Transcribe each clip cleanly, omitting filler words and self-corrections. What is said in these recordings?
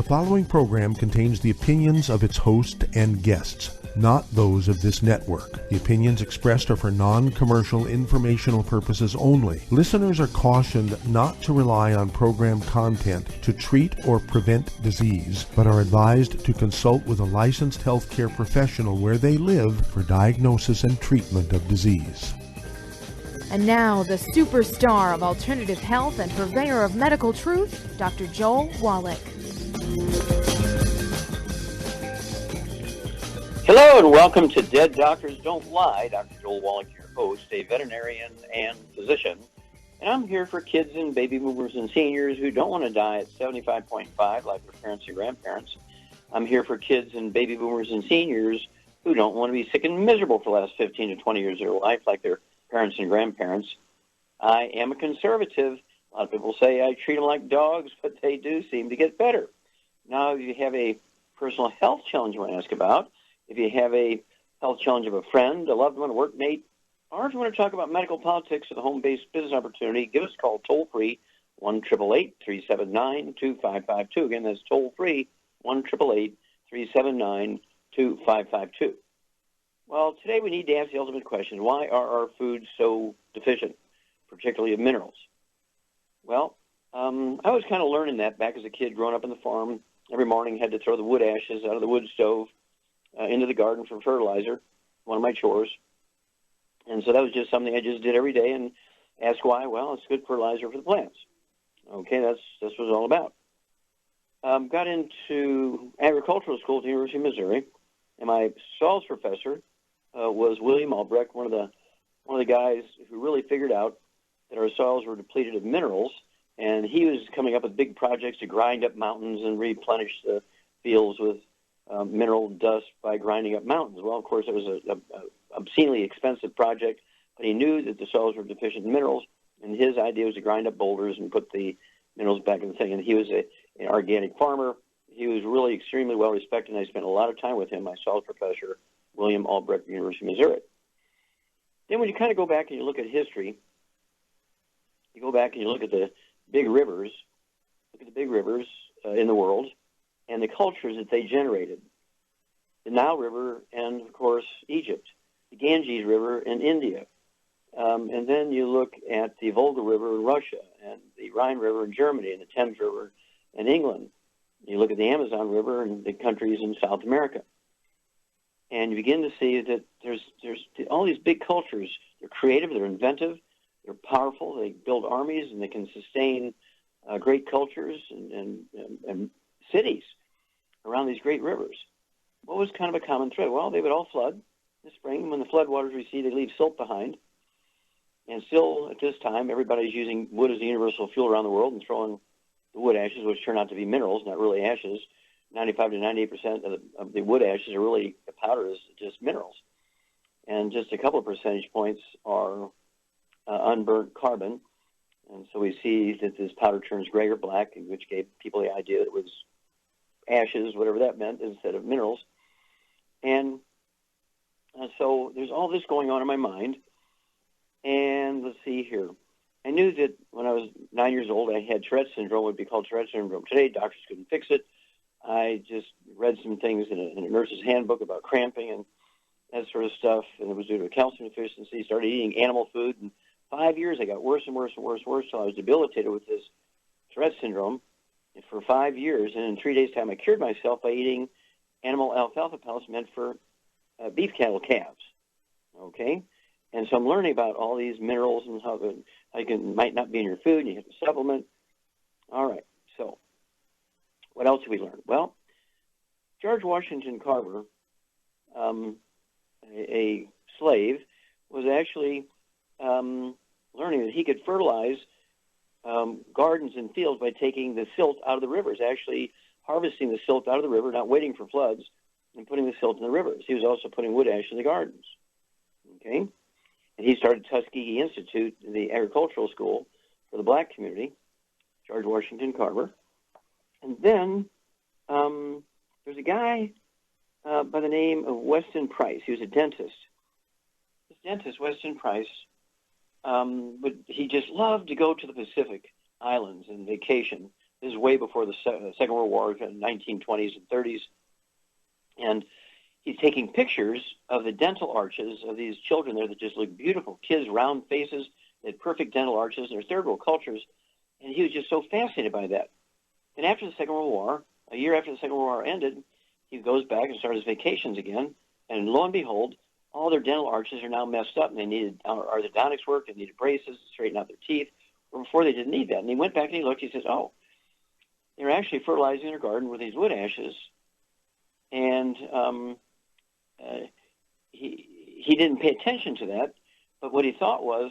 following program contains the opinions of its host and guests, not those of this network. The opinions expressed are for non-commercial informational purposes only. Listeners are cautioned not to rely on program content to treat or prevent disease, but are advised to consult with a licensed healthcare professional where they live for diagnosis and treatment of disease. And now, the superstar of alternative health and purveyor of medical truth, Dr. Joel Wallach. Hello and welcome to Dead Doctors Don't Lie. Dr. Joel Wallach, your host, a veterinarian and physician. And I'm here for kids and baby boomers and seniors who don't want to die at 75.5 like their parents and grandparents. I'm here for kids and baby boomers and seniors who don't want to be sick and miserable for the last 15 to 20 years of their life like their parents and grandparents. I am a conservative. A lot of people say I treat them like dogs, but they do seem to get better. Now, if you have a personal health challenge you want to ask about, if you have a health challenge of a friend, a loved one, a workmate, or if you want to talk about medical politics or the home-based business opportunity, give us a call toll-free, 1-888-379-2552. Again, that's toll-free, 1-888-379-2552. Well, today we need to ask the ultimate question: why are our foods so deficient, particularly of minerals? Well, I was kind of learning that back as a kid growing up on the farm. Every morning had to throw the wood ashes out of the wood stove into the garden for fertilizer, one of my chores. And so that was just something I just did every day and asked why. Well, it's good fertilizer for the plants. Okay, that's what it was all about. Got into agricultural school at the University of Missouri, and my soils professor was William Albrecht, one of the guys who really figured out that our soils were depleted of minerals, and he was coming up with big projects to grind up mountains and replenish the fields with mineral dust by grinding up mountains. Well, of course, it was an obscenely expensive project, but he knew that the soils were deficient in minerals, and his idea was to grind up boulders and put the minerals back in the thing. And he was an organic farmer. He was really extremely well respected, and I spent a lot of time with him, my soils professor, William Albrecht, University of Missouri. Then when you kind of go back and you look at history, you go back and you look at the big rivers, in the world and the cultures that they generated. The Nile River and, of course, Egypt, the Ganges River in India. And then you look at the Volga River in Russia and the Rhine River in Germany and the Thames River in England. You look at the Amazon River and the countries in South America. And you begin to see that there's all these big cultures. They're creative, they're inventive, they're powerful, they build armies, and they can sustain great cultures and cities around these great rivers. What was kind of a common thread? Well, they would all flood in the spring. When the floodwaters recede, they leave silt behind. And still, at this time, everybody's using wood as a universal fuel around the world and throwing the wood ashes, which turn out to be minerals, not really ashes. 95 to 98% of the wood ashes are really powder is just minerals. And just a couple of percentage points are unburnt carbon. And so we see that this powder turns gray or black, which gave people the idea that it was ashes, whatever that meant, instead of minerals. And so there's all this going on in my mind. And let's see here. I knew that when I was 9 years old, I had Tourette's syndrome, what would be called Tourette's syndrome. Today, doctors couldn't fix it. I just read some things in a nurse's handbook about cramping and that sort of stuff, and it was due to a calcium deficiency. Started eating animal food, and 5 years I got worse and worse and worse and worse till I was debilitated with this Tourette's syndrome for 5 years. And in 3 days' time, I cured myself by eating animal alfalfa pellets meant for beef cattle calves. Okay? And so I'm learning about all these minerals and how might not be in your food, and you have to supplement. All right, so what else did we learn? Well, George Washington Carver, a slave, was actually learning that he could fertilize gardens and fields by taking the silt out of the rivers, actually harvesting the silt out of the river, not waiting for floods, and putting the silt in the rivers. He was also putting wood ash in the gardens. Okay? And he started Tuskegee Institute, the agricultural school for the black community, George Washington Carver. And then there's a guy by the name of Weston Price. He was a dentist. This dentist, Weston Price, he just loved to go to the Pacific Islands and vacation This is way before the Second World War, in the 1920s and 30s. And he's taking pictures of the dental arches of these children there that just look beautiful. Kids, round faces, they had perfect dental arches. They're third world cultures. And he was just so fascinated by that. And after the Second World War, a year after the Second World War ended, he goes back and starts his vacations again. And lo and behold, all their dental arches are now messed up, and they needed orthodontics work, they needed braces to straighten out their teeth. Where before they didn't need that. And he went back and he looked, he says, oh, they're actually fertilizing their garden with these wood ashes. And he didn't pay attention to that, but what he thought was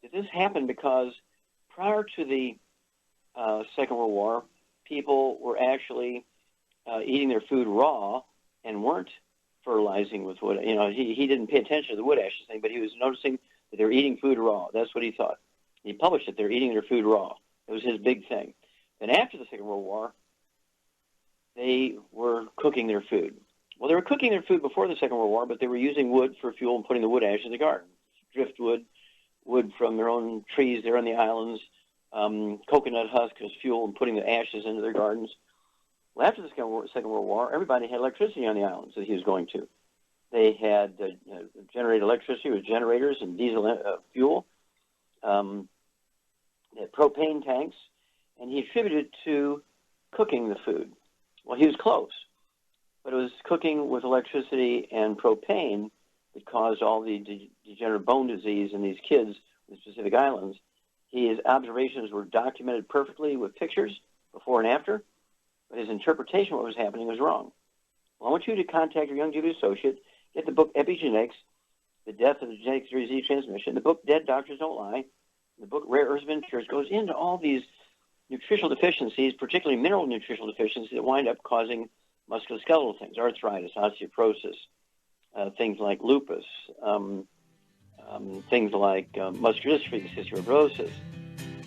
that this happened because prior to the Second World War, people were actually eating their food raw and weren't fertilizing with wood. You know, he didn't pay attention to the wood ashes thing, but he was noticing that they were eating food raw. That's what he thought. He published it. They're eating their food raw. It was his big thing. Then after the Second World War, they were cooking their food. Well, they were cooking their food before the Second World War, but they were using wood for fuel and putting the wood ash in the garden. Driftwood, wood from their own trees there on the islands, coconut husk as fuel and putting the ashes into their gardens. Well, after the Second World War, everybody had electricity on the islands that he was going to. They had generated electricity with generators and diesel fuel. They had propane tanks, and he attributed it to cooking the food. Well, he was close, but it was cooking with electricity and propane that caused all the degenerative bone disease in these kids in specific islands. His observations were documented perfectly with pictures before and after, but his interpretation of what was happening was wrong. Well, I want you to contact your Youngevity associate, get the book Epigenetics, The Death of the Genetic Disease Transmission, the book Dead Doctors Don't Lie, the book Rare Earths of Interest goes into all these nutritional deficiencies, particularly mineral nutritional deficiencies that wind up causing musculoskeletal things, arthritis, osteoporosis, things like lupus, things like muscular dystrophy, cystic fibrosis,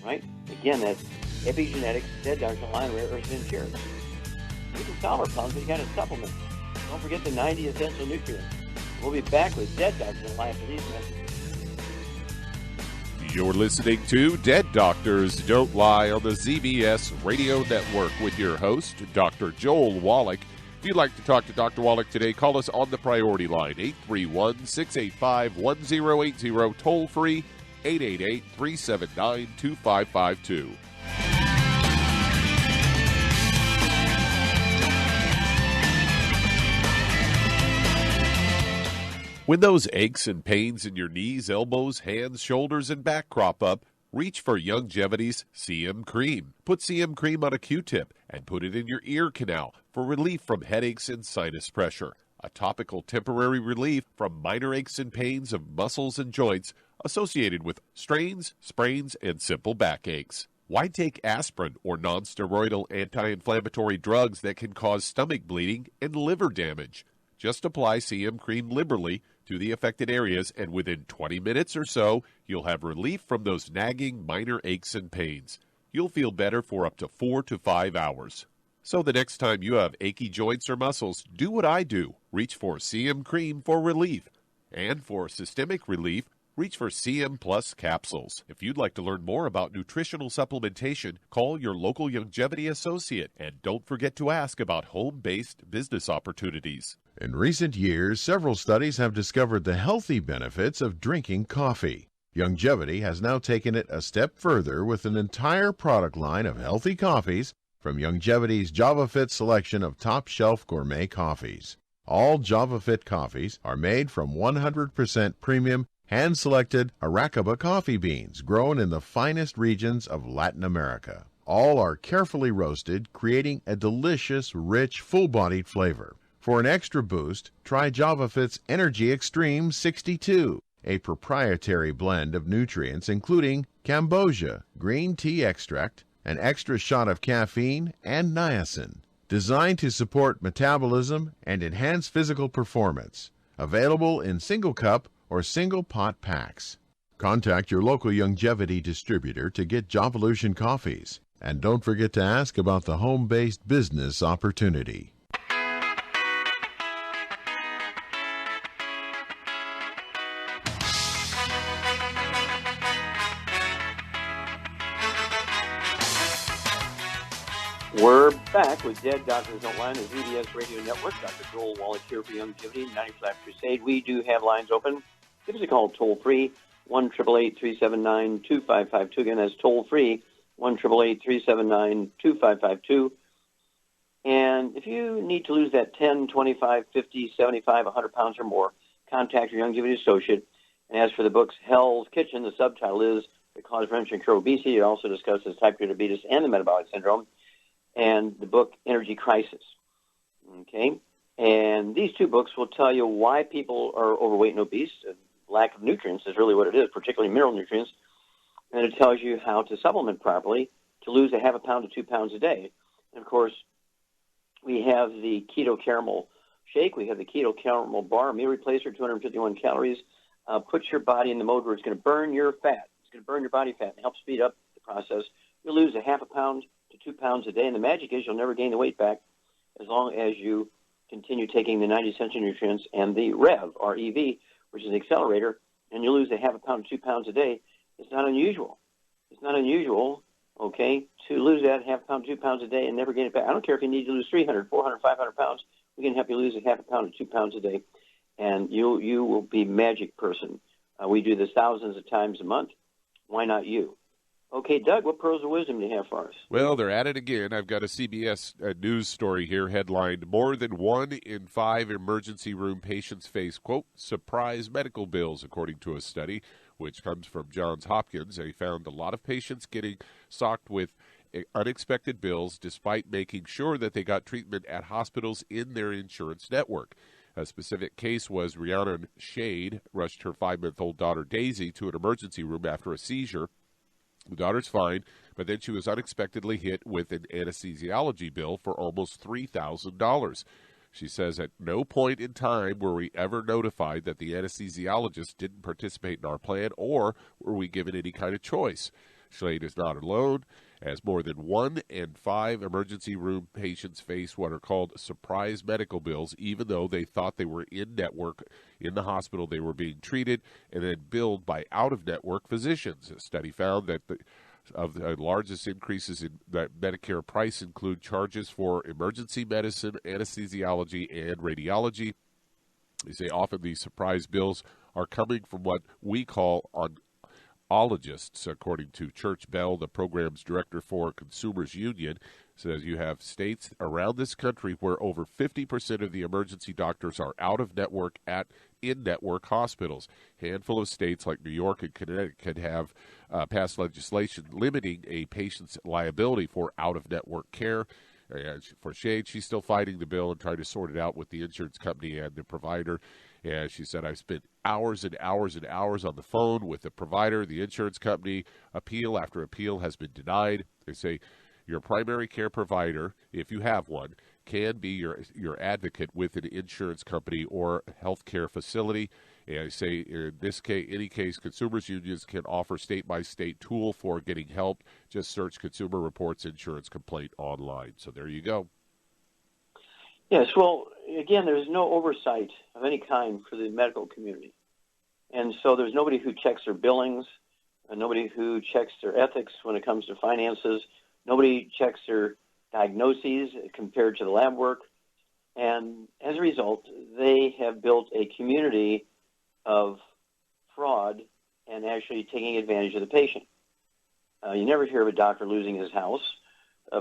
right? Again, that's epigenetics, Dead Doctors Don't Lie, and Rare Earths of Interest. You can solve our problems, but you got to supplement. Don't forget the 90 essential nutrients. We'll be back with Dead Doctors Don't Lie after these messages. You're listening to Dead Doctors Don't Lie on the ZBS Radio Network with your host, Dr. Joel Wallach. If you'd like to talk to Dr. Wallach today, call us on the priority line, 831-685-1080, toll free, 888-379-2552. When those aches and pains in your knees, elbows, hands, shoulders, and back crop up, reach for Youngevity's CM Cream. Put CM Cream on a Q-tip and put it in your ear canal for relief from headaches and sinus pressure. A topical temporary relief from minor aches and pains of muscles and joints associated with strains, sprains, and simple backaches. Why take aspirin or non-steroidal anti-inflammatory drugs that can cause stomach bleeding and liver damage? Just apply CM Cream liberally to the affected areas, and within 20 minutes or so, you'll have relief from those nagging minor aches and pains. You'll feel better for up to 4 to 5 hours. So the next time you have achy joints or muscles, do what I do. Reach for CM Cream for relief. And for systemic relief, reach for CM Plus capsules. If you'd like to learn more about nutritional supplementation, call your local Youngevity associate. And don't forget to ask about home-based business opportunities. In recent years, several studies have discovered the healthy benefits of drinking coffee. Youngevity has now taken it a step further with an entire product line of healthy coffees from Youngevity's JavaFit selection of top-shelf gourmet coffees. All JavaFit coffees are made from 100% premium, hand-selected Arabica coffee beans grown in the finest regions of Latin America. All are carefully roasted, creating a delicious, rich, full-bodied flavor. For an extra boost, try JavaFit's Energy Extreme 62, a proprietary blend of nutrients including Cambogia, green tea extract, an extra shot of caffeine, and niacin. Designed to support metabolism and enhance physical performance. Available in single cup or single pot packs. Contact your local Youngevity distributor to get Jovolution coffees. And don't forget to ask about the home-based business opportunity. We're back with Dead Doctors Don't Lie on the ZBS Radio Network. Dr. Joel Wallach here for Longevity 90 Flat Crusade. We do have lines open. Give us a call toll-free, 1-888-379-2552. Again, that's toll-free, 1-888-379-2552. And if you need to lose that 10, 25, 50, 75, 100 pounds or more, contact your Longevity associate. And as for the books Hell's Kitchen, the subtitle is The Cause, Prevention, and Cure of Obesity. It also discusses type 2 diabetes and the metabolic syndrome. And the book Energy Crisis. Okay? And these two books will tell you why people are overweight and obese. Lack of nutrients is really what it is, particularly mineral nutrients. And it tells you how to supplement properly to lose a half a pound to 2 pounds a day. And, of course, we have the keto caramel shake. We have the keto caramel bar, meal replacer, 251 calories. Puts your body in the mode where it's going to burn your fat. It's going to burn your body fat and help speed up the process. You'll lose a half a pound to 2 pounds a day. And the magic is you'll never gain the weight back as long as you continue taking the 90 essential nutrients and the REV, R-E-V, which is the accelerator, and you lose a half a pound to 2 pounds a day. It's not unusual. It's not unusual, okay, to lose that half a pound to 2 pounds a day and never gain it back. I don't care if you need to lose 300, 400, 500 pounds. We can help you lose a half a pound to 2 pounds a day, and you will be a magic person. We do this thousands of times a month. Why not you? Okay, Doug, what pearls of wisdom do you have for us? Well, they're at it again. I've got a CBS news story here headlined, "More than 1 in 5 emergency room patients face, quote, surprise medical bills," according to a study, which comes from Johns Hopkins. They found a lot of patients getting socked with unexpected bills despite making sure that they got treatment at hospitals in their insurance network. A specific case was Rhiannon Shade rushed her 5-month-old daughter Daisy to an emergency room after a seizure. The daughter's fine, but then she was unexpectedly hit with an anesthesiology bill for almost $3,000. She says, "At no point in time were we ever notified that the anesthesiologist didn't participate in our plan, or were we given any kind of choice." Slade is not alone, as more than 1 in 5 emergency room patients face what are called surprise medical bills, even though they thought they were in network in the hospital they were being treated, and then billed by out-of-network physicians. A study found that the largest increases in the Medicare price include charges for emergency medicine, anesthesiology, and radiology. They say often these surprise bills are coming from what we call oncologists, according to Church Bell, the program's director for Consumers Union. Says you have states around this country where over 50% of the emergency doctors are out of network at in-network hospitals. A handful of states like New York and Connecticut have passed legislation limiting a patient's liability for out-of-network care. For Shade, she's still fighting the bill and trying to sort it out with the insurance company and the provider. And she said, "I've spent hours and hours and hours on the phone with the provider, the insurance company. Appeal after appeal has been denied." They say your primary care provider, if you have one, can be your advocate with an insurance company or healthcare facility. And I say in this case, any case, consumers unions can offer state-by-state tool for getting help. Just search Consumer Reports Insurance Complaint online. So there you go. Yes, well, again, there's no oversight of any kind for the medical community. And so there's nobody who checks their billings, and nobody who checks their ethics when it comes to finances. Nobody checks their diagnoses compared to the lab work. And as a result, they have built a community of fraud and actually taking advantage of the patient. You never hear of a doctor losing his house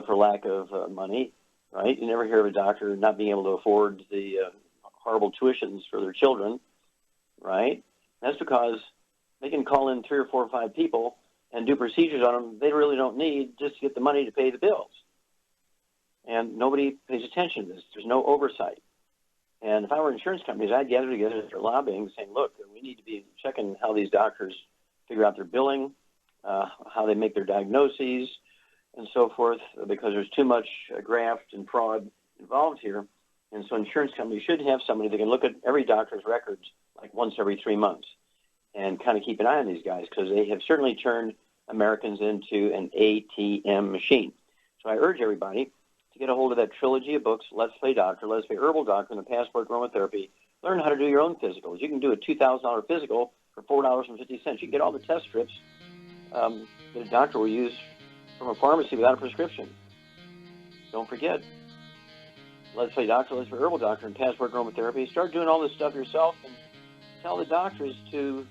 for lack of money, right? You never hear of a doctor not being able to afford the horrible tuitions for their children, right? That's because they can call in 3 or 4 or 5 people and do procedures on them they really don't need just to get the money to pay the bills. And nobody pays attention to this. There's no oversight. And if I were insurance companies, I'd gather together their lobbying saying, look, we need to be checking how these doctors figure out their billing, how they make their diagnoses, and so forth, because there's too much graft and fraud involved here. And so insurance companies should have somebody that can look at every doctor's records like once every 3 months and kind of keep an eye on these guys, because they have certainly turned Americans into an ATM machine. So I urge everybody to get a hold of that trilogy of books, Let's Play Doctor, Let's Play Herbal Doctor, and the Passport Aromatherapy. Learn how to do your own physicals. You can do a $2,000 physical for $4.50. You can get all the test strips that a doctor will use from a pharmacy without a prescription. don't forget, Let's Play Doctor, Let's Play Herbal Doctor, and Passport Aromatherapy. Start doing all this stuff yourself and tell the doctors to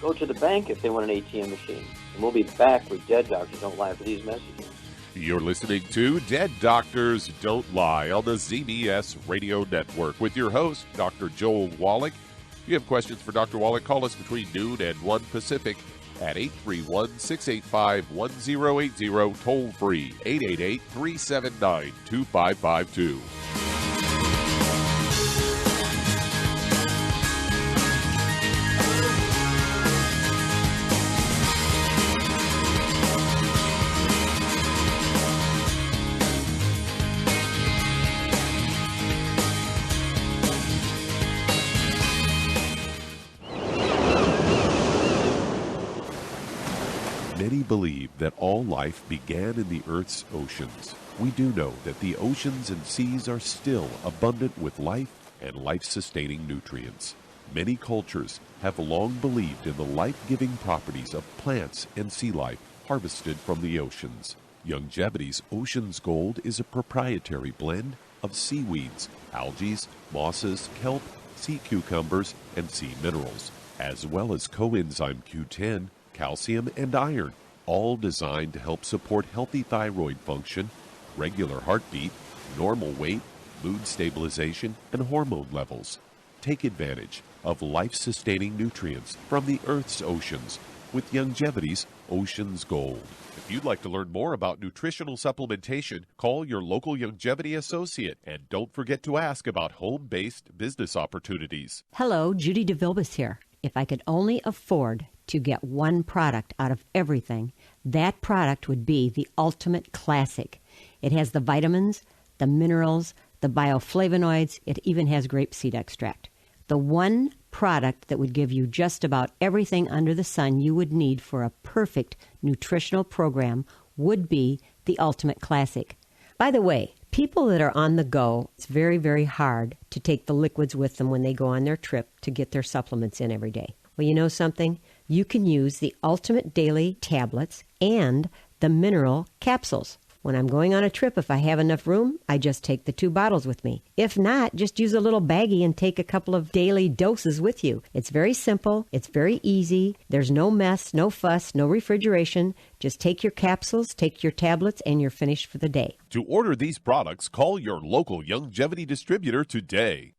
go to the bank if they want an ATM machine. And we'll be back with Dead Doctors Don't Lie for these messages. You're listening to Dead Doctors Don't Lie on the ZBS Radio Network with your host, Dr. Joel Wallach. If you have questions for Dr. Wallach, call us between noon and 1 Pacific at 831-685-1080, toll free, 888-379-2552. Many believe that all life began in the Earth's oceans. We do know that the oceans and seas are still abundant with life and life-sustaining nutrients. Many cultures have long believed in the life-giving properties of plants and sea life harvested from the oceans. Youngevity's Ocean's Gold is a proprietary blend of seaweeds, algae, mosses, kelp, sea cucumbers, and sea minerals, as well as coenzyme Q10, calcium, and iron, all designed to help support healthy thyroid function, regular heartbeat, normal weight, mood stabilization, and hormone levels. Take advantage of life-sustaining nutrients from the Earth's oceans with Youngevity's Ocean's Gold. If you'd like to learn more about nutritional supplementation, call your local Youngevity associate, and don't forget to ask about home-based business opportunities. Hello, Judy DeVilbus here. If I could only afford to get one product out of everything, that product would be the Ultimate Classic. It has the vitamins, the minerals, the bioflavonoids. It even has grapeseed extract. The one product that would give you just about everything under the sun you would need for a perfect nutritional program would be the Ultimate Classic. By the way, people that are on the go, it's very, very hard to take the liquids with them when they go on their trip to get their supplements in every day. Well, you know something? You can use the Ultimate Daily Tablets and the Mineral Capsules. When I'm going on a trip, if I have enough room, I just take the 2 bottles with me. If not, just use a little baggie and take a couple of daily doses with you. It's very simple. It's very easy. There's no mess, no fuss, no refrigeration. Just take your capsules, take your tablets, and you're finished for the day. To order these products, call your local Youngevity distributor today.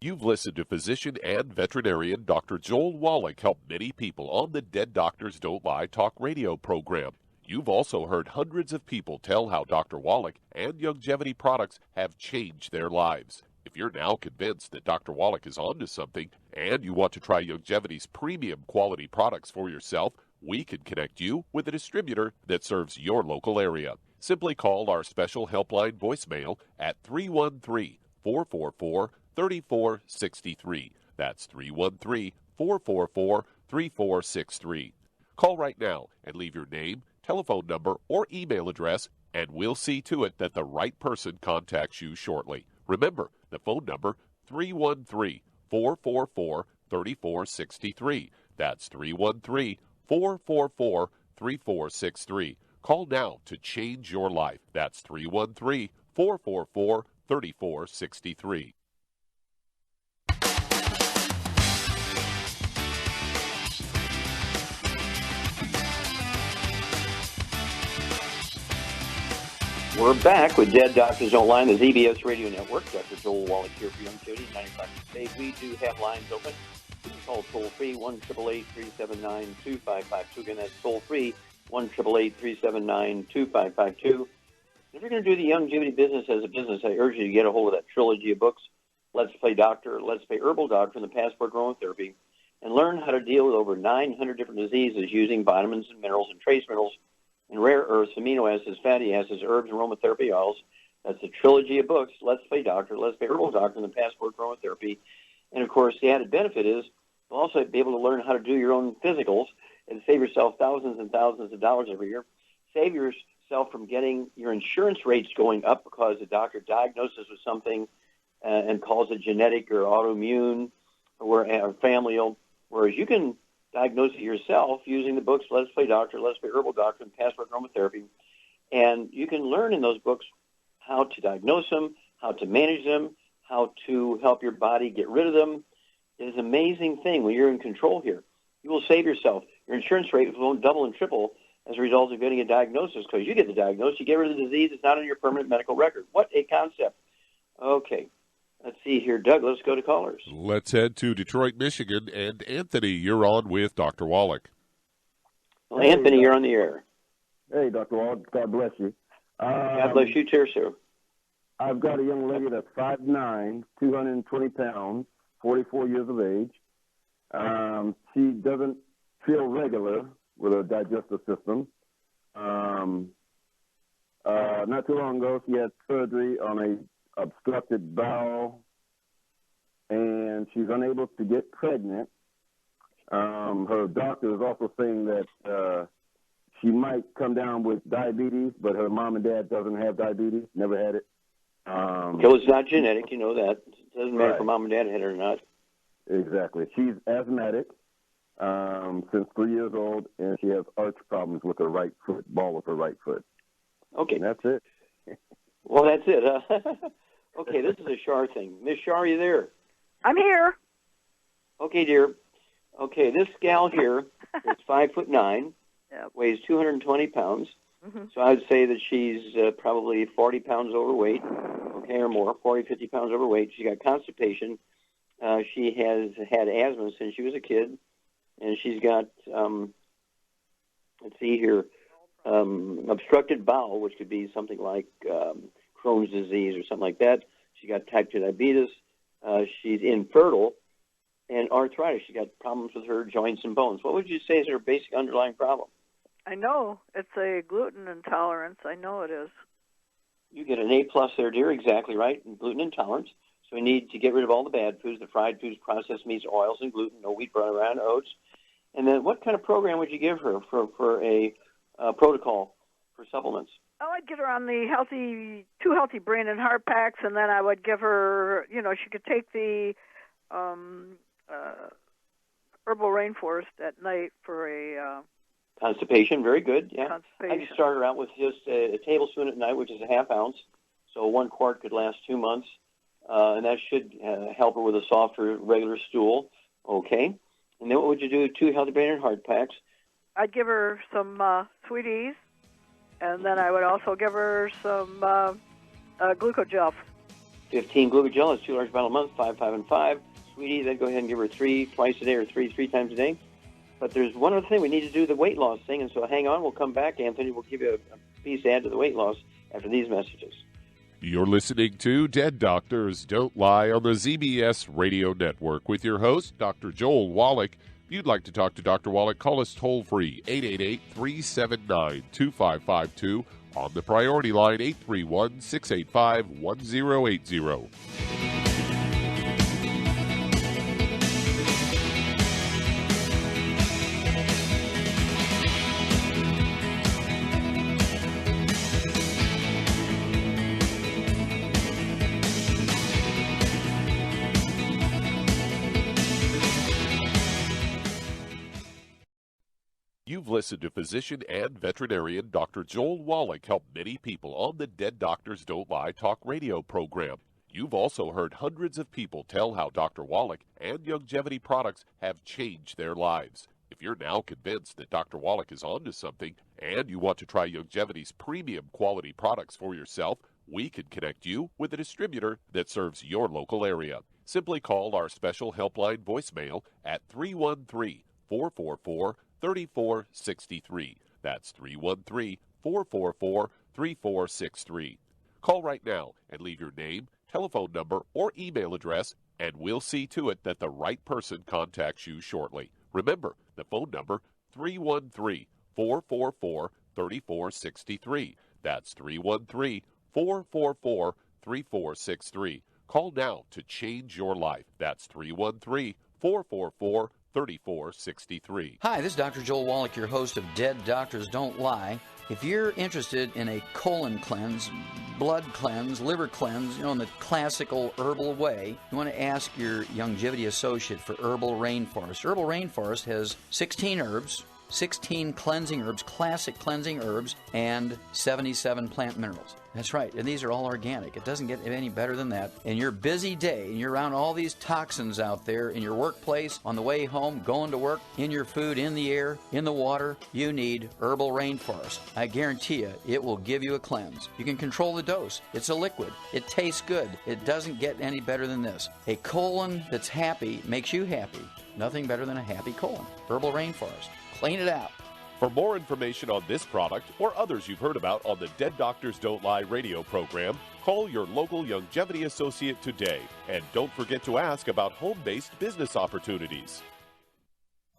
You've listened to physician and veterinarian Dr. Joel Wallach help many people on the Dead Doctors Don't Lie talk radio program. You've also heard hundreds of people tell how Dr. Wallach and Youngevity products have changed their lives. If you're now convinced that Dr. Wallach is onto something and you want to try Youngevity's premium quality products for yourself, we can connect you with a distributor that serves your local area. Simply call our special helpline voicemail at 313-444-3463. That's 313-444-3463. Call right now and leave your name, telephone number, or email address, and we'll see to it that the right person contacts you shortly. Remember, the phone number, 313-444-3463. That's 313-444-3463. Call now to change your life. That's 313-444-3463. We're back with Dead Doctors Don't Lie on the ZBS Radio Network. Dr. Joel Wallach here for Youngevity, 95 State. We do have lines open. You can call toll-free, 1-888-379-2552. Again, that's toll-free, 1-888-379-2552. If you're going to do the Youngevity business as a business, I urge you to get a hold of that trilogy of books, Let's Play Doctor, Let's Play Herbal Doctor, and the Passport Aromatherapy, and learn how to deal with over 900 different diseases using vitamins and minerals and trace minerals and rare earths, amino acids, fatty acids, herbs, and aromatherapy oils. That's a trilogy of books, Let's Play Doctor, Let's Play Herbal Doctor, and the Passport Aromatherapy. And, of course, the added benefit is you'll also be able to learn how to do your own physicals and save yourself thousands and thousands of dollars every year. Save yourself from getting your insurance rates going up because the doctor diagnoses with something and calls it genetic or autoimmune or familial, whereas you can diagnose it yourself using the books Let's Play Doctor, Let's Play Herbal Doctor, and Passport Aromatherapy. And you can learn in those books how to diagnose them, how to manage them, how to help your body get rid of them. It is an amazing thing when you're in control here. You will save yourself. Your insurance rate won't double and triple as a result of getting a diagnosis, because you get the diagnosis, you get rid of the disease, it's not on your permanent medical record. What a concept. Okay, let's see here. Doug, let's go to callers. Let's head to Detroit, Michigan. And Anthony, you're on with Dr. Wallach. Well, Anthony, you're on the air. Hey, Dr. Wallach, God bless you. God bless you too, sir. I've got a young lady that's 5'9", 220 pounds, 44 years of age. She doesn't feel regular with her digestive system. Not too long ago, she had surgery on a obstructed bowel, and she's unable to get pregnant. Her doctor is also saying that she might come down with diabetes, but her mom and dad doesn't have diabetes, never had it. So it's not genetic, you know that. It doesn't matter Right. if mom and dad had it or not. Exactly. She's asthmatic since 3 years old, and she has arch problems with her right foot, ball of her right foot. Okay. And that's it. Well, that's it. Okay, this is a Shar thing. Miss Shar, are you there? I'm here. Okay, dear. Okay, this gal here is 5'9", Yep. weighs 220 pounds. Mm-hmm. So I would say that she's probably 40 pounds overweight, okay, or more, 40, 50 pounds overweight. She got constipation. She has had asthma since she was a kid, and she's got, let's see here, obstructed bowel, which could be something like Crohn's disease or something like that. She got type 2 diabetes. She's infertile, and arthritis. She got problems with her joints and bones. What would you say is her basic underlying problem? I know it's a gluten intolerance. I know it is. You get an A+ there, dear, exactly right, and gluten intolerance. So we need to get rid of all the bad foods, the fried foods, processed meats, oils, and gluten, no wheat, bran, around oats. And then what kind of program would you give her for a protocol for supplements? Oh, I'd get her on the two healthy brain and heart packs, and then I would give her, she could take the herbal rainforest at night for a Constipation, very good, yeah. constipation. I just start her out with just a tablespoon at night, which is a half ounce. So 1 quart could last 2 months, and that should help her with a softer, regular stool. Okay. And then what would you do? 2 healthy brain and heart packs. I'd give her some Sweeties, and then I would also give her some glucogel. 15 glucogel is 2 large bottles a month, 5, 5, and 5. Sweetie, then go ahead and give her 3 twice a day or 3 times a day. But there's one other thing. We need to do the weight loss thing, and so hang on. We'll come back, Anthony. We'll give you a piece to add to the weight loss after these messages. You're listening to Dead Doctors Don't Lie on the ZBS Radio Network with your host, Dr. Joel Wallach. If you'd like to talk to Dr. Wallach, call us toll-free, 888-379-2552, on the priority line, 831-685-1080. You've listened to physician and veterinarian Dr. Joel Wallach help many people on the Dead Doctors Don't Lie talk radio program. You've also heard hundreds of people tell how Dr. Wallach and Youngevity products have changed their lives. If you're now convinced that Dr. Wallach is onto something and you want to try Youngevity's premium quality products for yourself, we can connect you with a distributor that serves your local area. Simply call our special helpline voicemail at 313-444-3463. That's 313-444-3463. Call right now and leave your name, telephone number, or email address, and we'll see to it that the right person contacts you shortly. Remember, the phone number, 313-444-3463. That's 313-444-3463. Call now to change your life. That's 313-444-3463. Hi, this is Dr. Joel Wallach, your host of Dead Doctors Don't Lie. If you're interested in a colon cleanse, blood cleanse, liver cleanse, in the classical herbal way, you want to ask your Youngevity associate for Herbal Rainforest. Herbal Rainforest has 16 herbs, 16 cleansing herbs, classic cleansing herbs, and 77 plant minerals. That's right, and these are all organic. It doesn't get any better than that. In your busy day, and you're around all these toxins out there in your workplace, on the way home, going to work, in your food, in the air, in the water, you need Herbal Rainforest. I guarantee you, it will give you a cleanse. You can control the dose. It's a liquid. It tastes good. It doesn't get any better than this. A colon that's happy makes you happy. Nothing better than a happy colon. Herbal Rainforest. Clean it out. For more information on this product or others you've heard about on the Dead Doctors Don't Lie radio program, call your local Longevity associate today. And don't forget to ask about home-based business opportunities.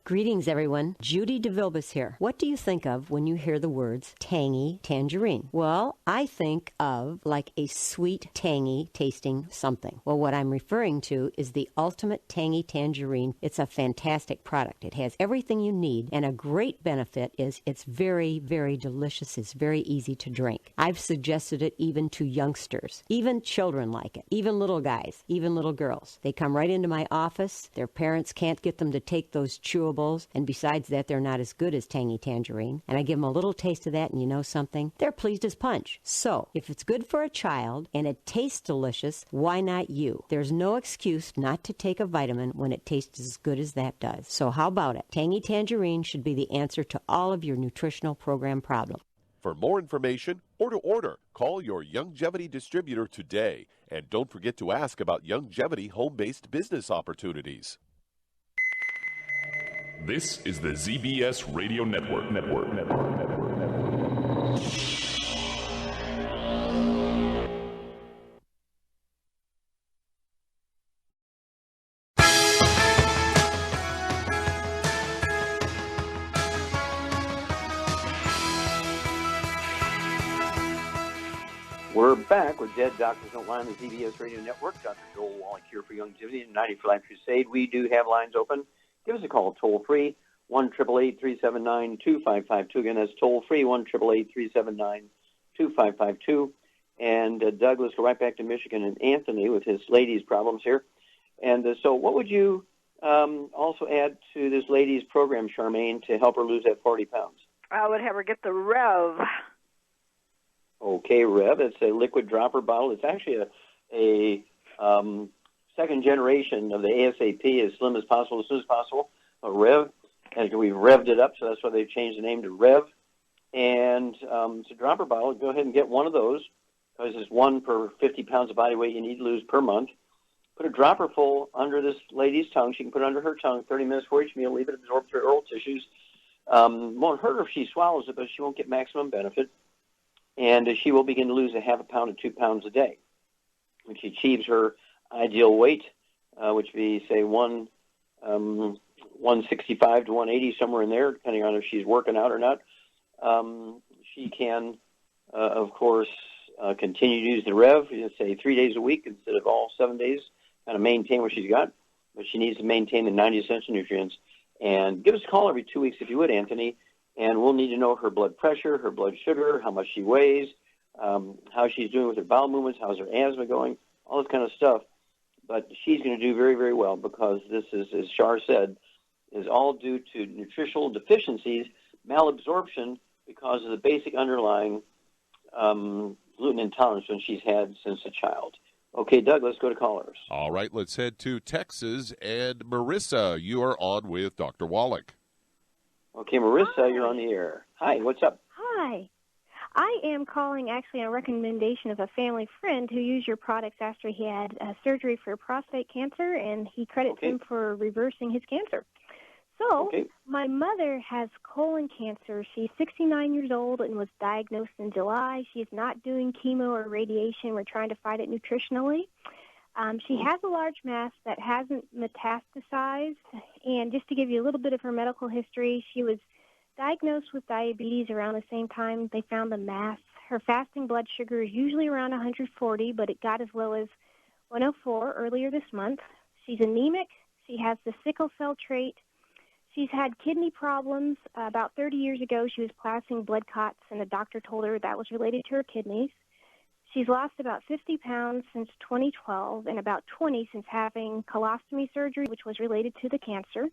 Greetings, everyone. Judy DeVilbus here. What do you think of when you hear the words tangy tangerine? Well, I think of like a sweet, tangy tasting something. Well, what I'm referring to is the Ultimate Tangy Tangerine. It's a fantastic product. It has everything you need, and a great benefit is it's very, very delicious. It's very easy to drink. I've suggested it even to youngsters. Even children like it. Even little guys. Even little girls. They come right into my office. Their parents can't get them to take those chewables, and besides that, they're not as good as Tangy Tangerine. And I give them a little taste of that, and you know something? They're pleased as punch. So, if it's good for a child and it tastes delicious, why not you? There's no excuse not to take a vitamin when it tastes as good as that does. So how about it? Tangy Tangerine should be the answer to all of your nutritional program problems. For more information or to order, call your Longevity distributor today. And don't forget to ask about Longevity home-based business opportunities. This is the ZBS Radio Network. We're back with Dead Doctors Don't Lie on the ZBS Radio Network. Dr. Joel Wallach here for Longevity and 90 for Life Crusade. We do have lines open. Give us a call toll-free, 1-888-379-2552. Again, that's toll-free, 1-888-379-2552. And Doug, let's go right back to Michigan and Anthony with his ladies' problems here. And so what would you also add to this lady's program, Charmaine, to help her lose that 40 pounds? I would have her get the Rev. Okay, Rev. It's a liquid dropper bottle. It's actually a second generation of the ASAP, as slim as possible, as soon as possible. A Rev, and we've revved it up, so that's why they've changed the name to Rev. And it's a dropper bottle. Go ahead and get one of those, because it's one per 50 pounds of body weight you need to lose per month. Put a dropper full under this lady's tongue. She can put it under her tongue 30 minutes for each meal. Leave it absorb through oral tissues. Won't hurt her if she swallows it, but she won't get maximum benefit. And she will begin to lose a half a pound to 2 pounds a day. When she achieves her ideal weight, which would be, say, 165 to 180, somewhere in there, depending on if she's working out or not, she can, of course, continue to use the Rev, say 3 days a week instead of all 7 days, kind of maintain what she's got. But she needs to maintain the 90 essential nutrients. And give us a call every 2 weeks if you would, Anthony, and we'll need to know her blood pressure, her blood sugar, how much she weighs, how she's doing with her bowel movements, how's her asthma going, all this kind of stuff. But she's going to do very, very well, because this is, as Shar said, is all due to nutritional deficiencies, malabsorption, because of the basic underlying gluten intolerance when she's had since a child. Okay, Doug, let's go to callers. All right, let's head to Texas. And Marissa, you are on with Dr. Wallach. Okay, Marissa, Hi. You're on the air. Hi, what's up? Hi. I am calling actually on a recommendation of a family friend who used your products after he had surgery for prostate cancer, and he credits him for reversing his cancer. So my mother has colon cancer. She's 69 years old and was diagnosed in July. She's not doing chemo or radiation. We're trying to fight it nutritionally. She has a large mass that hasn't metastasized. And just to give you a little bit of her medical history, she was diagnosed with diabetes around the same time they found the mass. Her fasting blood sugar is usually around 140, but it got as low as 104 earlier this month. She's anemic. She has the sickle cell trait. She's had kidney problems. About 30 years ago, she was passing blood clots, and the doctor told her that was related to her kidneys. She's lost about 50 pounds since 2012 and about 20 since having colostomy surgery, which was related to the cancer.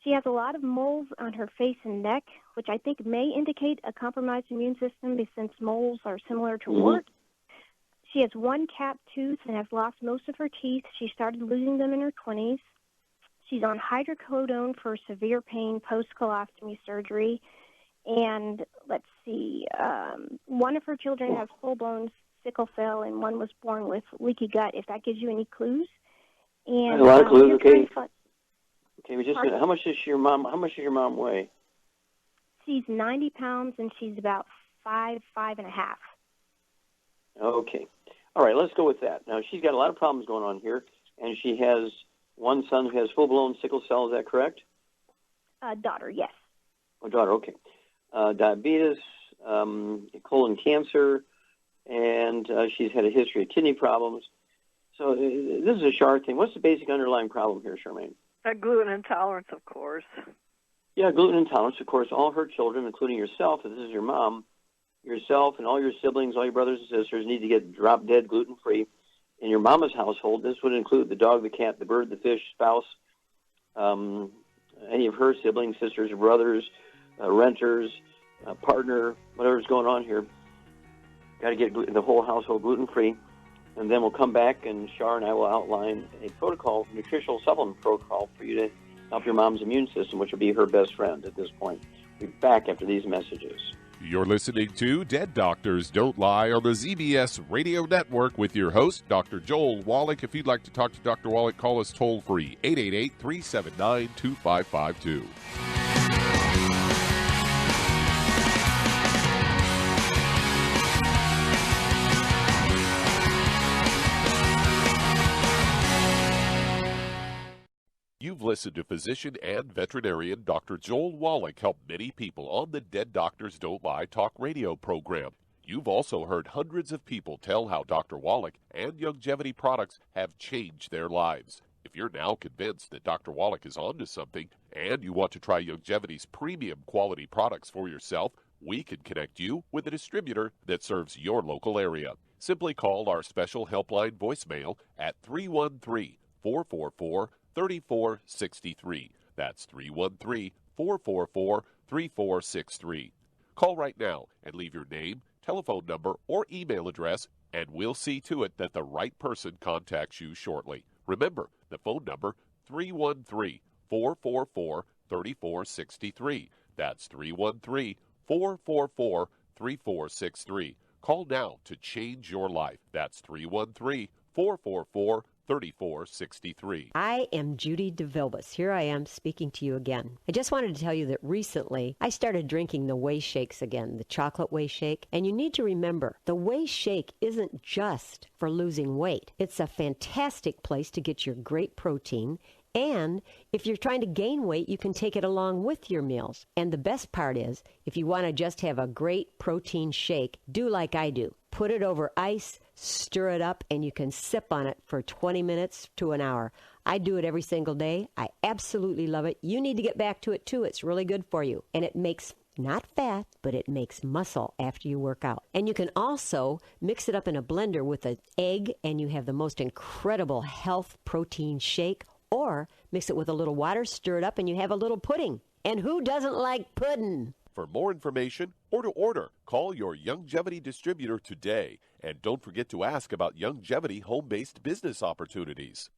She has a lot of moles on her face and neck, which I think may indicate a compromised immune system since moles are similar to warts. She has one capped tooth and has lost most of her teeth. She started losing them in her 20s. She's on hydrocodone for severe pain post-colostomy surgery. And let's see, one of her children has full-blown sickle cell, and one was born with leaky gut, if that gives you any clues. And a lot of clues, okay. Okay, we just how much does your mom weigh? She's 90 pounds, and she's about 5'5.5". Okay. All right, let's go with that. Now, she's got a lot of problems going on here, and she has one son who has full-blown sickle cell. Is that correct? Daughter, yes. Oh, daughter, okay. Diabetes, colon cancer, and she's had a history of kidney problems. So this is a Char thing. What's the basic underlying problem here, Charmaine? Gluten intolerance, of course. Yeah, gluten intolerance, of course. All her children, including yourself, if this is your mom, yourself and all your siblings, all your brothers and sisters need to get drop-dead gluten-free. In your mama's household, this would include the dog, the cat, the bird, the fish, spouse, any of her siblings, sisters or brothers, renters, partner, whatever's going on here. Got to get the whole household gluten-free. And then we'll come back, and Char and I will outline a protocol, nutritional supplement protocol for you to help your mom's immune system, which will be her best friend at this point. We'll be back after these messages. You're listening to Dead Doctors Don't Lie on the ZBS Radio Network with your host, Dr. Joel Wallach. If you'd like to talk to Dr. Wallach, call us toll-free, 888-379-2552. You've listened to physician and veterinarian Dr. Joel Wallach help many people on the Dead Doctors Don't Lie talk radio program. You've also heard hundreds of people tell how Dr. Wallach and Youngevity products have changed their lives. If you're now convinced that Dr. Wallach is onto something and you want to try Youngevity's premium quality products for yourself, we can connect you with a distributor that serves your local area. Simply call our special helpline voicemail at 313-444-3463. That's 313-444-3463. Call right now and leave your name, telephone number, or email address, and we'll see to it that the right person contacts you shortly. Remember, the phone number, 313-444-3463. That's 313-444-3463. Call now to change your life. That's 313-444-3463. I am Judy DeVilbus. Here I am speaking to you again. I just wanted to tell you that recently I started drinking the Whey Shakes again, the chocolate Whey Shake. And you need to remember, the Whey Shake isn't just for losing weight. It's a fantastic place to get your great protein. And if you're trying to gain weight, you can take it along with your meals. And the best part is, if you want to just have a great protein shake, do like I do. Put it over ice, stir it up, and you can sip on it for 20 minutes to an hour. I do it every single day. I absolutely love it. You need to get back to it, too. It's really good for you. And it makes not fat, but it makes muscle after you work out. And you can also mix it up in a blender with an egg, and you have the most incredible health protein shake. Or mix it with a little water, stir it up, and you have a little pudding. And who doesn't like pudding? For more information or to order, call your Youngevity distributor today. And don't forget to ask about Youngevity home-based business opportunities.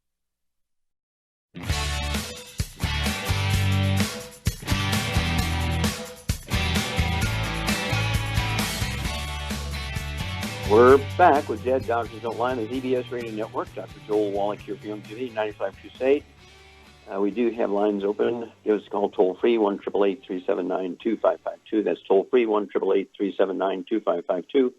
We're back with Dead Doctors Don't Lie on the ZBS Radio Network. Dr. Joel Wallach here for Youngevity, 95 Crusade. We do have lines open. Give us a call toll-free, 1-888-379-2552. That's toll-free, 1-888-379-2552.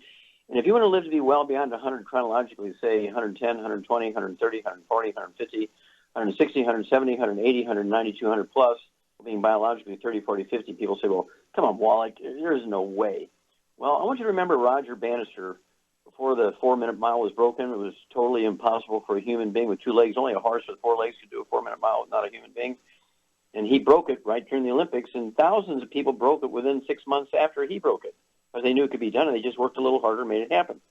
And if you want to live to be well beyond 100 chronologically, say 110, 120, 130, 140, 150, 160, 170, 180, 190, 200 plus, being biologically 30, 40, 50, people say, well, come on, Wallach, there is no way. Well, I want you to remember Roger Bannister. Before the 4-minute mile was broken, it was totally impossible for a human being with 2 legs. Only a horse with 4 legs could do a 4-minute mile, not a human being. And he broke it right during the Olympics, and thousands of people broke it within 6 months after he broke it. Because they knew it could be done, and they just worked a little harder and made it happen.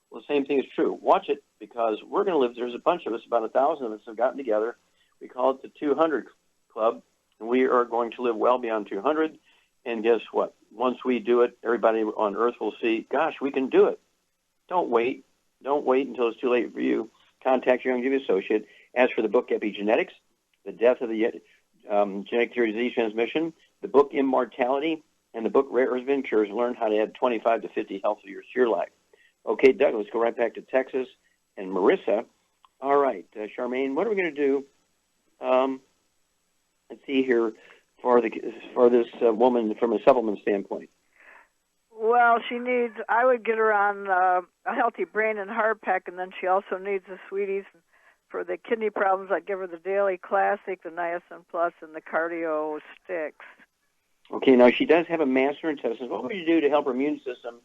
Well, the same thing is true. Watch it, because we're going to live. There's a bunch of us, about 1,000 of us have gotten together. We call it the 200 Club. and we are going to live well beyond 200. And guess what? Once we do it, everybody on Earth will see, gosh, we can do it. Don't wait. Don't wait until it's too late for you. Contact your Youngevity associate. Ask for the book Epigenetics, The Death of the Genetic Theory of Disease Transmission, the book Immortality, and the book Rare Earth Cures, and learn how to add 25 to 50 healthy years to your life. Okay, Doug, let's go right back to Texas and Marissa. All right, Charmaine, what are we going to do? Let's see here for this woman from a supplement standpoint. Well, I would get her on a healthy brain and heart pack, and then she also needs the Sweeties. For the kidney problems, I'd give her the Daily Classic, the Niacin Plus, and the Cardio Sticks. Okay, now she does have a mass in her intestines. What would you do to help her immune system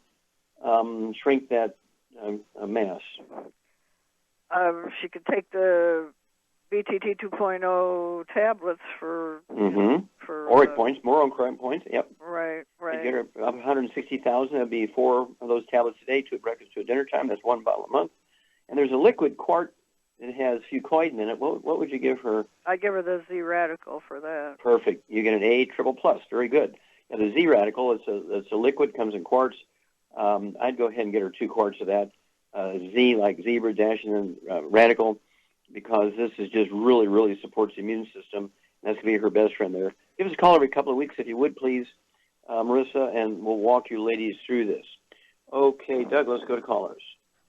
shrink that mass? She could take the BTT 2.0 tablets for ORAC points, more ORAC points. Yep. Right. You get her 160,000. That'd be 4 of those tablets a day, 2 at breakfast, 2 at dinner time. That's 1 bottle a month. And there's a liquid quart that has fucoidan in it. What would you give her? I give her the Z Radical for that. Perfect. You get an A triple plus. Very good. Now the Z Radical, it's a liquid, comes in quarts. I'd go ahead and get her 2 quarts of that. Z like zebra dash and then radical, because this is just really, really supports the immune system. And that's going to be her best friend there. Give us a call every couple of weeks if you would, please, Marissa, and we'll walk you ladies through this. Okay, Doug, let's go to callers.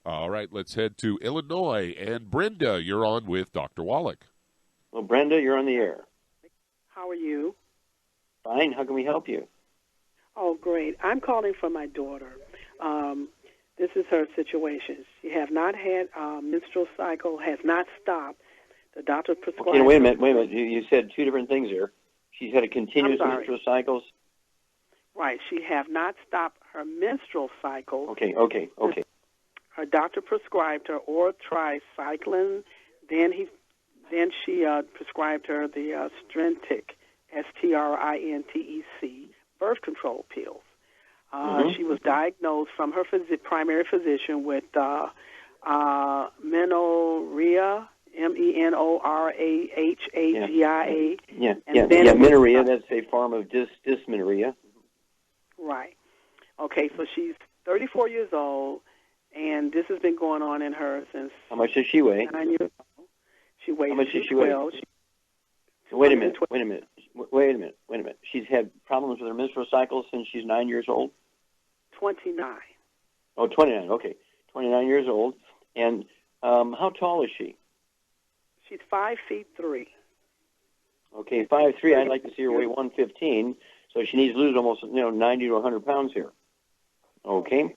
All right, let's head to Illinois. And Brenda, you're on with Dr. Wallach. Well, Brenda, you're on the air. How are you? Fine. How can we help you? Oh, great. I'm calling for my daughter. This is her situation. She have not had menstrual cycle, has not stopped. The doctor prescribed... Okay, wait a minute. You said 2 different things here. She's had a continuous menstrual cycles. Right. She have not stopped her menstrual cycle. Okay. Her doctor prescribed her tricycline. Then she prescribed her the Strentic, STRINTEC, birth control pills. She was diagnosed from her primary physician with menorrhea, MENORAHAGIA. Yeah, menorrhea. That's a form of dysmenorrhea. Right. Okay, so she's 34 years old, and this has been going on in her since... How much does she weigh? 9 years old. She weighs... How much does she weigh? Wait a minute. She's had problems with her menstrual cycle since she's 9 years old? 29. Oh, 29, okay. 29 years old. And how tall is she? She's 5'3". Okay, 5'3". I'd like to see her weigh 115, so she needs to lose almost 90 to 100 pounds here. Okay,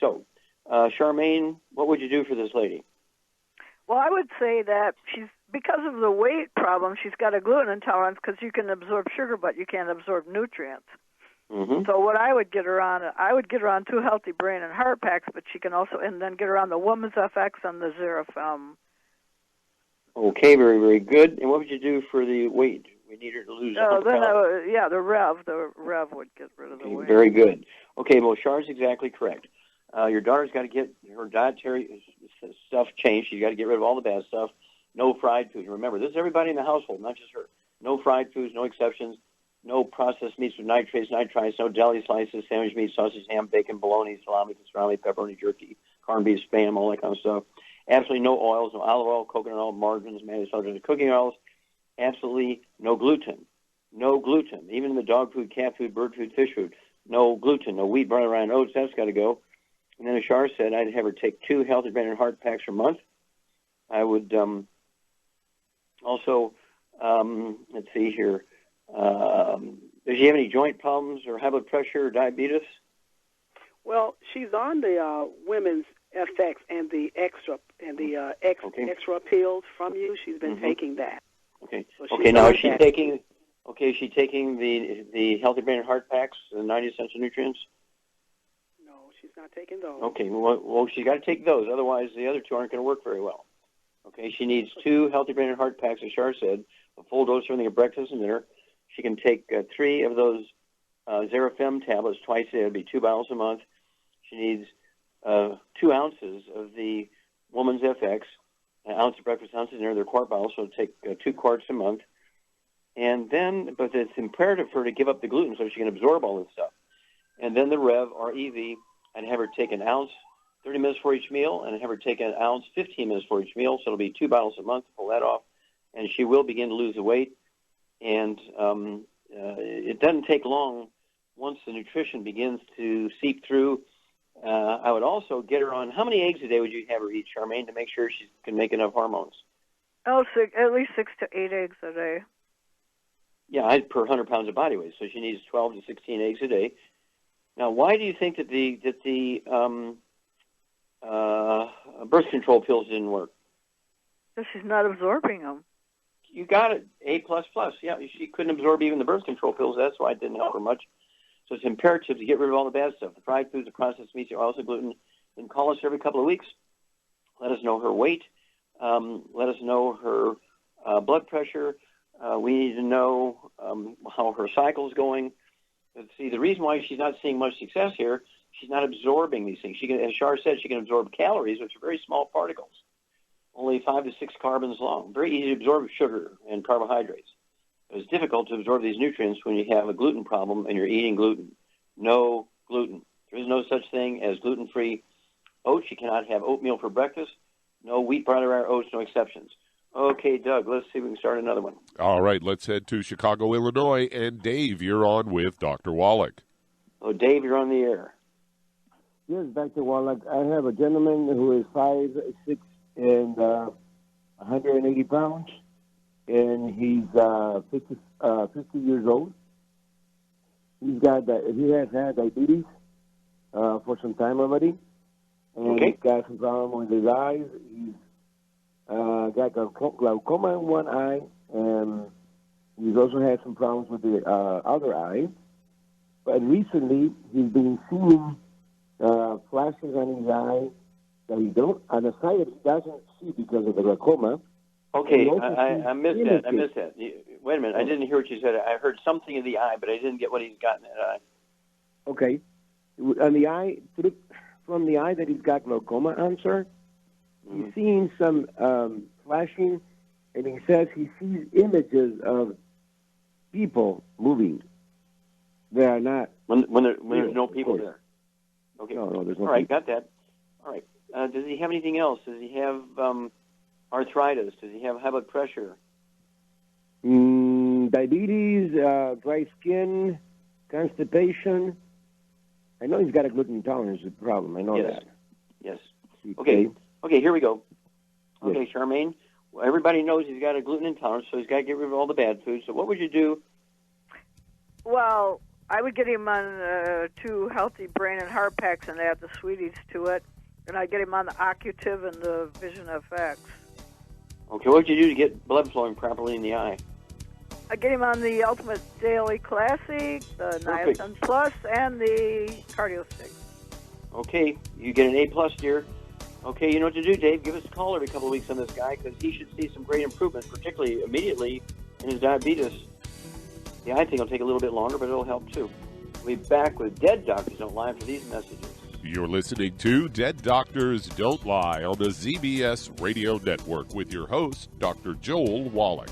so Charmaine, what would you do for this lady? Well, I would say that because of the weight problem, she's got a gluten intolerance because you can absorb sugar, but you can't absorb nutrients. Mm-hmm. So what I would get her on, 2 healthy brain and heart packs, but she can also, and then get her on the Woman's FX and the Xerafem. Okay, very, very good. And what would you do for the weight? We need her to lose. The Rev would get rid of the weight. Very good. Okay, well, Char's exactly correct. Your daughter's got to get her dietary stuff changed. She's got to get rid of all the bad stuff. No fried food. Remember, this is everybody in the household, not just her. No fried foods, no exceptions. No processed meats with nitrates, nitrites, no deli slices, sandwich meat, sausage, ham, bacon, bologna, salami, pastrami, pepperoni, jerky, corned beef, Spam, all that kind of stuff. Absolutely no oils, no olive oil, coconut oil, margarines, mayonnaise, cooking oils. Absolutely no gluten. No gluten. Even in the dog food, cat food, bird food, fish food. No gluten, no wheat, barley, rye, and oats. That's got to go. And then as Shar said, I'd have her take 2 healthy brain and heart packs per month. I would also, let's see here, does she have any joint problems or high blood pressure or diabetes? Well, she's on the Women's FX and the extra pills from you. She's been taking that. Okay. So now is she taking? Okay, is she taking the healthy brain and heart packs, the 90 essential nutrients? No, she's not taking those. Okay. Well, she's got to take those. Otherwise, the other 2 aren't going to work very well. Okay. She needs 2 healthy brain and heart packs, as Shar said, a full dose of everything at breakfast and dinner. She can take 3 of those Xerafem tablets twice a day. It would be 2 bottles a month. She needs 2 ounces of the Woman's FX, an ounce of breakfast, ounce of dinner. They're quart bottles, so take 2 quarts a month. And then, but it's imperative for her to give up the gluten so she can absorb all this stuff. And then the Rev, R-E-V, and have her take an ounce 30 minutes for each meal, and have her take an ounce 15 minutes for each meal. So it'll be 2 bottles a month to pull that off. And she will begin to lose the weight. And it doesn't take long once the nutrition begins to seep through. I would also get her on, how many eggs a day would you have her eat, Charmaine, to make sure she can make enough hormones? Oh, at least 6 to 8 eggs a day. Yeah, per 100 pounds of body weight. So she needs 12 to 16 eggs a day. Now, why do you think that the birth control pills didn't work? Because she's not absorbing them. You got it. A++. Yeah, she couldn't absorb even the birth control pills. That's why it didn't help her much. So it's imperative to get rid of all the bad stuff, the fried foods, the processed meats, the oils, the gluten, and call us every couple of weeks. Let us know her weight. Let us know her blood pressure. We need to know how her cycle's going. But see, the reason why she's not seeing much success here, she's not absorbing these things. She can, as Shar said, she can absorb calories, which are very small particles, only 5 to 6 carbons long. Very easy to absorb sugar and carbohydrates. It's difficult to absorb these nutrients when you have a gluten problem and you're eating gluten. No gluten. There is no such thing as gluten-free oats. You cannot have oatmeal for breakfast. No wheat, bran, or oats, no exceptions. Okay, Doug, let's see if we can start another one. All right, let's head to Chicago, Illinois. And Dave, you're on with Dr. Wallach. Oh, Dave, you're on the air. Yes, Dr. Wallach. I have a gentleman who is 5'6" and 180 pounds. And he's 50 years old. He has had diabetes for some time already, and he's got some problem with his eyes. He's got glaucoma in one eye, and he's also had some problems with the other eye. But recently, he's been seeing flashes on his eye that on the side he doesn't see because of the glaucoma. Okay, I missed that. Wait a minute, I didn't hear what you said. I heard something in the eye, but I didn't get what he's got in that eye. Okay. On the eye, from the eye that he's got glaucoma on, sir, he's seeing some flashing, and he says he sees images of people moving. They are not. When there's no people there. Okay. No, there's no. All right, got that. All right. Does he have anything else? Does he have arthritis? Does he have high blood pressure? Diabetes, dry skin, constipation. I know he's got a gluten intolerance problem. I know that. Yes. Okay, here we go. Okay, yes. Charmaine, well, everybody knows he's got a gluten intolerance, so he's got to get rid of all the bad foods. So what would you do? Well, I would get him on 2 healthy brain and heart packs and add the sweeties to it. And I'd get him on the Occutive and the Vision FX. Okay, what would you do to get blood flowing properly in the eye? I get him on the Ultimate Daily Classic, the Niacin Plus, and the Cardio Stick. Okay, you get an A+, dear. Okay, you know what to do, Dave. Give us a call every couple of weeks on this guy because he should see some great improvement, particularly immediately in his diabetes. The eye thing will take a little bit longer, but it'll help too. We'll be back with Dead Doctors Don't Lie for these messages. You're listening to Dead Doctors Don't Lie on the ZBS Radio Network with your host, Dr. Joel Wallach.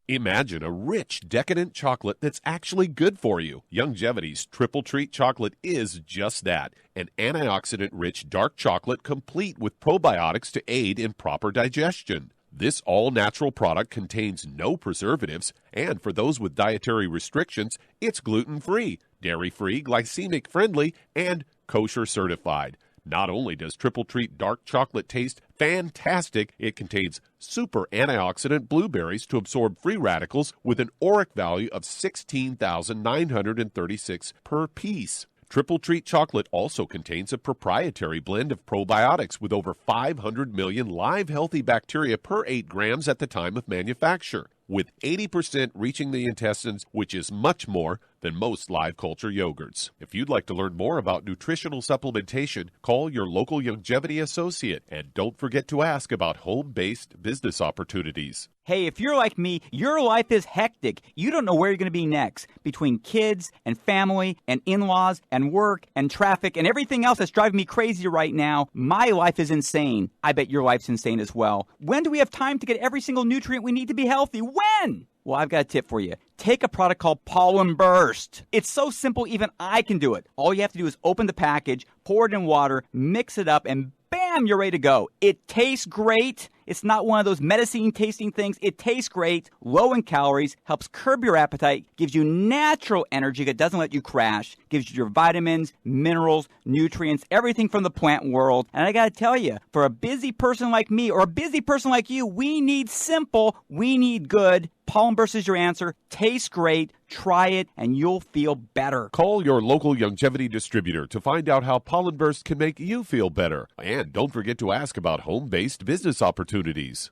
Imagine a rich, decadent chocolate that's actually good for you. Youngevity's Triple Treat chocolate is just that, an antioxidant-rich dark chocolate complete with probiotics to aid in proper digestion. This all-natural product contains no preservatives, and for those with dietary restrictions, it's gluten-free, dairy-free, glycemic-friendly, and kosher certified. Not only does Triple Treat dark chocolate taste fantastic, it contains super antioxidant blueberries to absorb free radicals with an ORAC value of 16,936 per piece. Triple Treat chocolate also contains a proprietary blend of probiotics with over 500 million live healthy bacteria per 8 grams at the time of manufacture. with 80% reaching the intestines, which is much more than most live culture yogurts. If you'd like to learn more about nutritional supplementation, call your local longevity associate, and don't forget to ask about home-based business opportunities. Hey, if you're like me, your life is hectic. You don't know where you're going to be next. Between kids and family and in-laws and work and traffic and everything else that's driving me crazy right now, my life is insane. I bet your life's insane as well. When do we have time to get every single nutrient we need to be healthy? When? Well, I've got a tip for you. Take a product called Pollen Burst. It's so simple, even I can do it. All you have to do is open the package, pour it in water, mix it up, and bam, you're ready to go. It tastes great. It's not one of those medicine-tasting things. It tastes great, low in calories, helps curb your appetite, gives you natural energy that doesn't let you crash, gives you your vitamins, minerals, nutrients, everything from the plant world. And I got to tell you, for a busy person like me or a busy person like you, we need simple, we need good. Pollen Burst is your answer. Tastes great. Try it, and you'll feel better. Call your local longevity distributor to find out how Pollen Burst can make you feel better. And don't forget to ask about home-based business opportunities.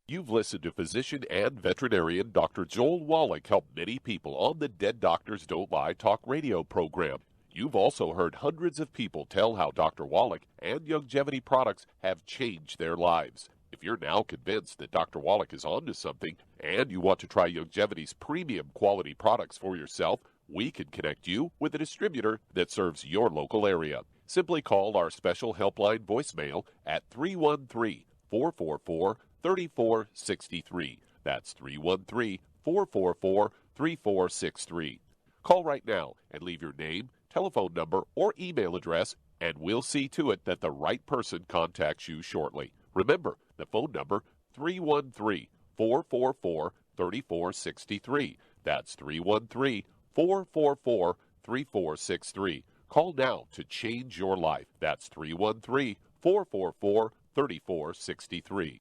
You've listened to physician and veterinarian Dr. Joel Wallach help many people on the Dead Doctors Don't Lie talk radio program. You've also heard hundreds of people tell how Dr. Wallach and longevity products have changed their lives. If you're now convinced that Dr. Wallach is onto something and you want to try Longevity's premium quality products for yourself, we can connect you with a distributor that serves your local area. Simply call our special helpline voicemail at 313-444-3463. That's 313-444-3463. Call right now and leave your name, telephone number, or email address, and we'll see to it that the right person contacts you shortly. Remember, the phone number, 313-444-3463. That's 313-444-3463. Call now to change your life. That's 313-444-3463.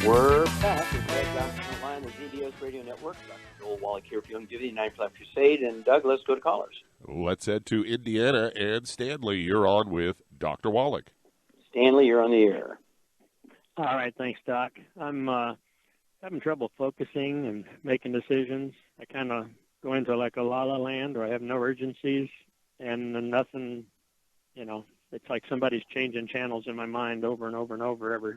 We're back with Greg Johnson on the ZBS Radio Network. Dr. Joel Wallach here for Longevity, 9th Life Crusade. And Doug, let's go to callers. Let's head to Indiana. And Stanley, you're on with Dr. Wallach. Stanley, you're on the air. All right, thanks, Doc. I'm having trouble focusing and making decisions. I kind of go into like a la-la land where I have no urgencies and nothing, it's like somebody's changing channels in my mind over and over and over every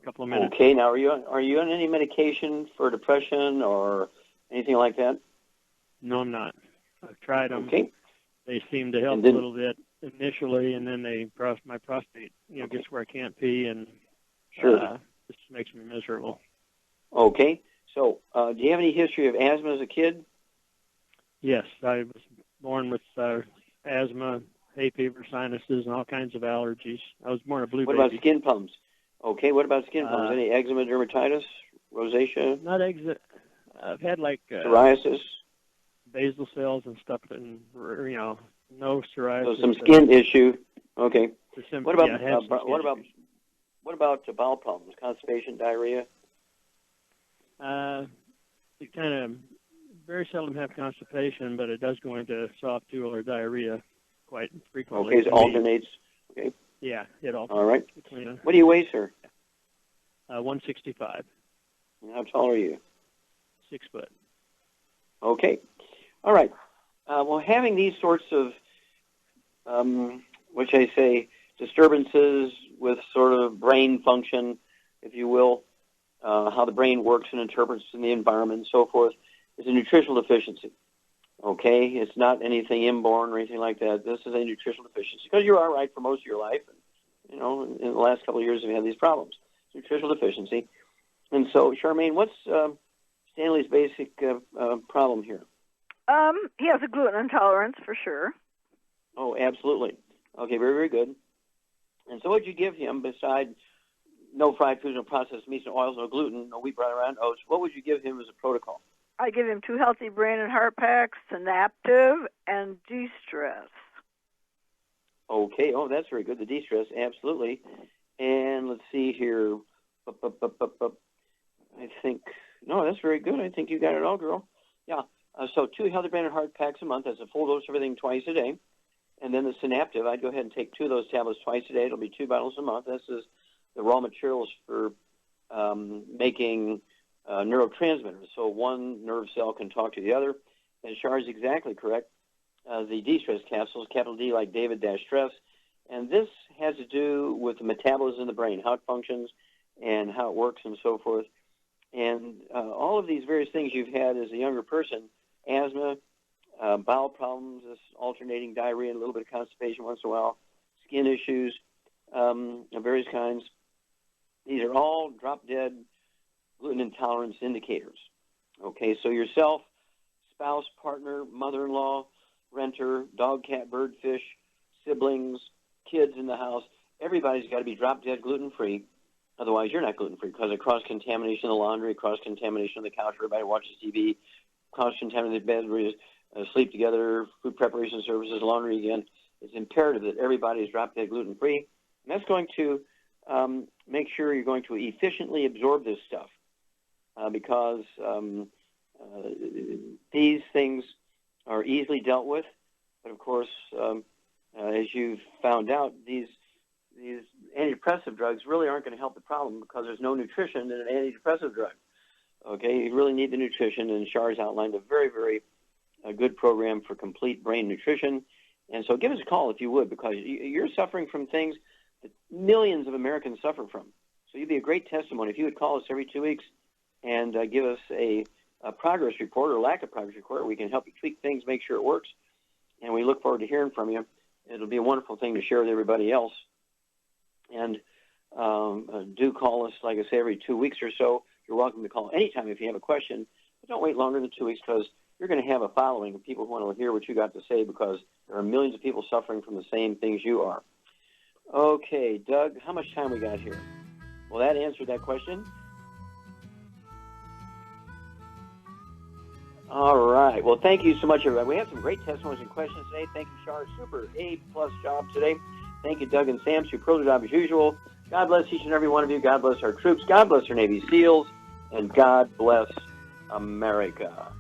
couple of minutes. Okay, now are you on any medication for depression or anything like that? No, I'm not. I've tried them. Okay. They seem to help a little bit initially, and then my prostate, gets where I can't pee, and this makes me miserable. Okay. So, do you have any history of asthma as a kid? Yes, I was born with asthma, hay fever, sinuses, and all kinds of allergies. I was born a blue baby. What about skin problems? Okay, what about skin problems? Any eczema, dermatitis, rosacea? Not eczema. I've had psoriasis, basal cells and stuff, and no psoriasis. So some skin issue. Okay. What about bowel problems? Constipation, diarrhea? You kind of very seldom have constipation, but it does go into soft stool or diarrhea quite frequently. Okay, it alternates. Okay. Yeah, it alternates. All right. What do you weigh, sir? 165. How tall are you? 6 foot. Okay. All right. Well, having these sorts of, what should I say, disturbances with sort of brain function, if you will, how the brain works and interprets in the environment and so forth, is a nutritional deficiency. Okay? It's not anything inborn or anything like that. This is a nutritional deficiency because you're all right for most of your life. And, in the last couple of years, we've had these problems. Nutritional deficiency. And so, Charmaine, what's Stanley's basic problem here? He has a gluten intolerance for sure. Oh, absolutely. Okay, very, very good. And so what would you give him besides no fried foods, no processed meats, no oils, no gluten, no wheat, bran, and oats? What would you give him as a protocol? I give him 2 healthy brain and heart packs, Synaptive, and de-stress. Okay. Oh, that's very good. The de-stress, absolutely. And let's see here. I think, no, that's very good. I think you got it all, girl. Yeah. So 2 Healthy Brain and Heart packs a month. That's a full dose of everything twice a day. And then the Synaptive, I'd go ahead and take 2 of those tablets twice a day. It'll be 2 bottles a month. This is the raw materials for making neurotransmitters. So one nerve cell can talk to the other. And Shar is exactly correct. The D-stress capsules, capital D like David dash stress. And this has to do with the metabolism in the brain, how it functions and how it works and so forth. And all of these various things you've had as a younger person, asthma, bowel problems, this alternating diarrhea and a little bit of constipation once in a while, skin issues of various kinds. These are all drop-dead gluten intolerance indicators. Okay, so yourself, spouse, partner, mother-in-law, renter, dog, cat, bird, fish, siblings, kids in the house, everybody's got to be drop-dead gluten-free. Otherwise, you're not gluten-free because of cross-contamination in the laundry, cross-contamination on the couch, everybody watches TV, cross-contaminated bed where you sleep together, food preparation services, laundry again. It's imperative that everybody is drop-dead gluten-free. And that's going to make sure you're going to efficiently absorb this stuff because these things are easily dealt with. But, of course, as you've found out, these antidepressive drugs really aren't going to help the problem because there's no nutrition in an antidepressive drug. Okay, you really need the nutrition, and Char's outlined a very, very good program for complete brain nutrition. And so give us a call if you would, because you're suffering from things that millions of Americans suffer from. So you'd be a great testimony if you would call us every 2 weeks and give us a progress report or lack of progress report. We can help you tweak things, make sure it works, and we look forward to hearing from you. It'll be a wonderful thing to share with everybody else. And do call us, like I say, every 2 weeks or so. You're welcome to call anytime if you have a question, but don't wait longer than 2 weeks because you're going to have a following of people who want to hear what you got to say because there are millions of people suffering from the same things you are. Okay, Doug, how much time we got here? Well, that answered that question. All right. Well, thank you so much, everybody. We have some great testimonies and questions today. Thank you, Char. Super A-plus job today. Thank you, Doug and Sam. Super job as usual. God bless each and every one of you. God bless our troops. God bless our Navy SEALs. And God bless America.